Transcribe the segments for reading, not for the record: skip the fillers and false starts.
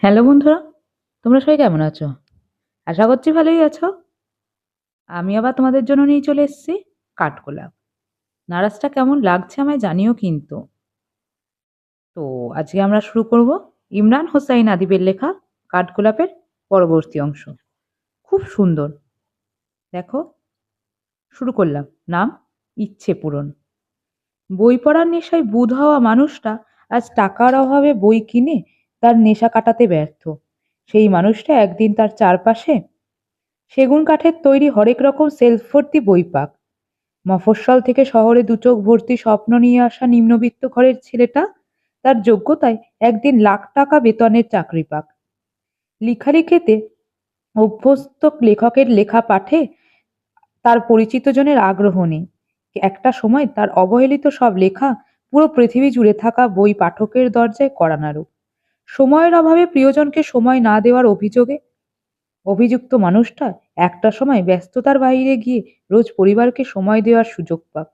Hello বন্ধুরা, তোমরা সবাই কেমন আছো? আশা করছি ভালোই আছো। আমি আবার তোমাদের জন্য নিয়ে চলে এসেছি কাঠগোলাপ। নারাজটা কেমন লাগছে আমায় জানিও কিন্তু। তো আজকে আমরা শুরু করব ইমরান হোসাইন আদিবের লেখা কাঠগোলাপের পরবর্তী অংশ। খুব সুন্দর। দেখো, শুরু করলাম। নাম ইচ্ছে পূরণ। বই পড়ার নেশায় বুঁদ হওয়া মানুষটা আজ টাকার অভাবে বই কিনে তার নেশা কাটাতে ব্যর্থ। সেই মানুষটা একদিন তার চারপাশে সেগুন কাঠের তৈরি হরেক রকম সেলফ ভর্তি বই পাক। মফস্বল থেকে শহরে দুচোখ ভর্তি স্বপ্ন নিয়ে আসা নিম্নবিত্ত ঘরের ছেলেটা তার যোগ্যতায় একদিন লাখ টাকা বেতনের চাকরি পাক। লেখালেখিতে অভ্যস্ত লেখকের লেখা পাঠে তার পরিচিত জনের আগ্রহ নেই। একটা সময় তার অবহেলিত সব লেখা পুরো পৃথিবী জুড়ে থাকা বই পাঠকের দরজায় কড়া নাড়ুক। সময়ের অভাবে প্রিয়জনকে সময় না দেওয়ার অভিযোগে অভিযুক্ত মানুষটা একটা সময় ব্যস্ততার বাইরে গিয়ে রোজ পরিবারকে সময় দেওয়ার সুযোগ পাক।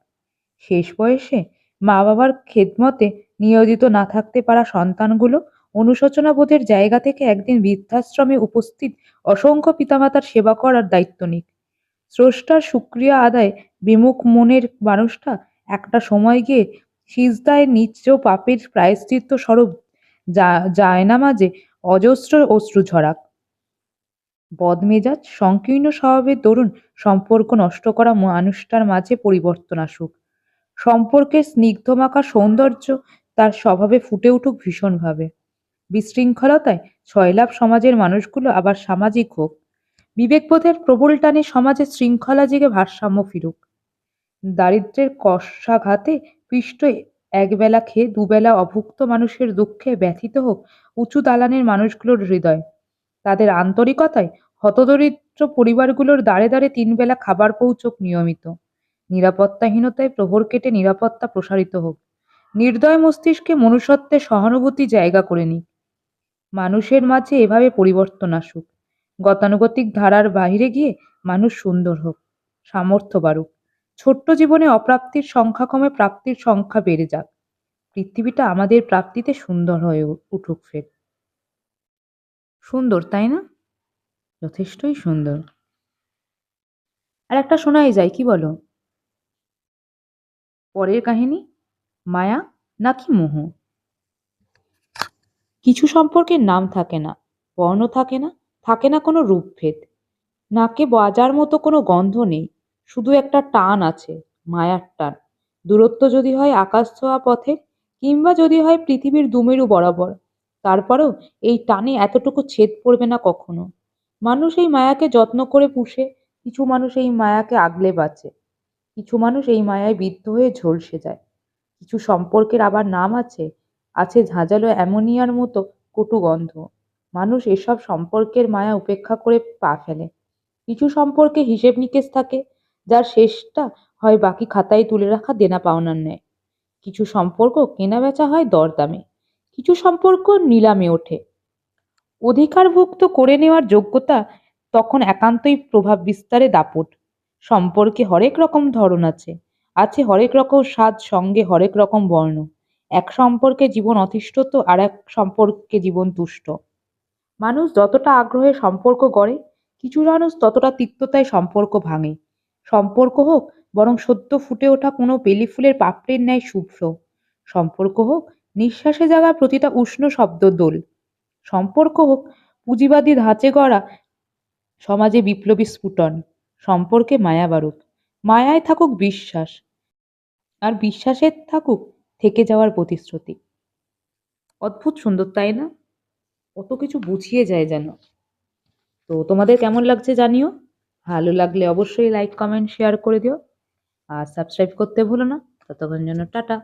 শেষ বয়সে মা বাবার খেদমতে নিয়োজিত না থাকতে পারা সন্তানগুলো অনুশোচনা বোধের জায়গা থেকে একদিন বৃদ্ধাশ্রমে উপস্থিত অসংখ্য পিতামাতার সেবা করার দায়িত্ব নিক। স্রষ্টার শুকরিয়া আদায় বিমুখ মনের মানুষটা একটা সময় গিয়ে সিজদায় নিজ পাপের প্রায়শ্চিত্ত স্বরূপ জায়নামাজে অজস্র অশ্রু ঝরাক। বদমেজাজ সংকীর্ণ স্বভাবের দরুন সম্পর্ক নষ্ট করা মানুষটার মাঝে পরিবর্তন আসুক। সম্পর্কের স্নিগ্ধমাখা সৌন্দর্য তার স্বভাবে ফুটে উঠুক ভীষণভাবে। বিশৃঙ্খলতায় ছয়লাভ সমাজের মানুষগুলো আবার সামাজিক হোক। বিবেকবোধের প্রবল টানে সমাজে শৃঙ্খলা জেগে ভারসাম্য ফিরুক। দারিদ্র্যের কষাঘাতে পিষ্ট একবেলা খেয়ে দুবেলা অভুক্ত মানুষের দুঃখে ব্যথিত হোক উঁচু দালানের মানুষগুলোর হৃদয়। তাদের আন্তরিকতায় হতদরিদ্র পরিবারগুলোর দ্বারে দ্বারে তিনবেলা খাবার পৌঁছুক নিয়মিত। নিরাপত্তাহীনতায় প্রহর কেটে নিরাপত্তা প্রসারিত হোক। নির্দয় মস্তিষ্কে মনুষ্যত্বের সহানুভূতি জায়গা করে নিক। মানুষের মাঝে এভাবে পরিবর্তন আসুক। গতানুগতিক ধারার বাহিরে গিয়ে মানুষ সুন্দর হোক, সামর্থ্য বাড়ুক। ছোট্ট জীবনে অপ্রাপ্তির সংখ্যা কমে প্রাপ্তির সংখ্যা বেড়ে যাক। পৃথিবীটা আমাদের প্রাপ্তিতে সুন্দর হয়ে উঠুক ফের। সুন্দর, তাই না? যথেষ্টই সুন্দর। আর একটা শোনাই যায়, কি বলো? পরের কাহিনী, মায়া নাকি মোহ। কিছু সম্পর্কের নাম থাকে না, বর্ণ থাকে না, থাকে না কোনো রূপভেদ, নাকে বাজার মতো কোনো গন্ধ নেই, শুধু একটা টান আছে, মায়ার টান। দূরত্ব যদি হয় আকাশ ছোঁয়া পথে, কিংবা যদি হয় পৃথিবীর দুমেরু বরাবর, তারপরেও এই টানে এতটুকু ছেদ পড়বে না কখনো। মানুষ এই মায়াকে যত্ন করে পুষে, কিছু মানুষ এই মায়াকে আগলে বাঁচে, কিছু মানুষ এই মায়ায় বিদ্ধ হয়ে ঝলসে যায়। কিছু সম্পর্কের আবার নাম আছে, আছে ঝাঁঝালো অ্যামোনিয়ার মতো কটু গন্ধ। মানুষ এসব সম্পর্কের মায়া উপেক্ষা করে পা ফেলে। কিছু সম্পর্কে হিসেব নিকেশ থাকে, যার শেষটা হয় বাকি খাতায় তুলে রাখা দেনা পাওনার ন্যায়। কিছু সম্পর্ক কেনা বেচা হয় দরদামে, কিছু সম্পর্ক নিলামে ওঠে। অধিকারভুক্ত করে নেওয়ার যোগ্যতা তখন একান্তই প্রভাব বিস্তারে দাপট। সম্পর্কে হরেক রকম ধরন আছে, আছে হরেক রকম স্বাদ, সঙ্গে হরেক রকম বর্ণ। এক সম্পর্কে জীবন অতিষ্ঠ তো আর এক সম্পর্কে জীবন তুষ্ট। মানুষ যতটা আগ্রহে সম্পর্ক গড়ে, কিছু মানুষ ততটা তিক্ততায় সম্পর্ক ভাঙে। সম্পর্ক হোক বরং সদ্য ফুটে ওঠা কোনো বেলি ফুলের পাপড়ির ন্যায় শুভ্র। সম্পর্ক হোক নিঃশ্বাসে জাগা প্রতিটা উষ্ণ শব্দ দোল। সম্পর্ক হোক পুঁজিবাদী ধাঁচে গড়া সমাজে বিপ্লবী স্ফুটন। সম্পর্কে মায়া বাড়ুক, মায়ায় থাকুক বিশ্বাস, আর বিশ্বাসে থাকুক থেকে যাওয়ার প্রতিশ্রুতি। অদ্ভুত সুন্দর, তাই না? কত কিছু বুঝিয়ে যায় যেন। তো তোমাদের কেমন লাগছে জানিও। ভালো লাগলে অবশ্যই লাইক কমেন্ট শেয়ার করে দিও, আর সাবস্ক্রাইব করতে ভুলো না। ততক্ষণ জন্য টাটা।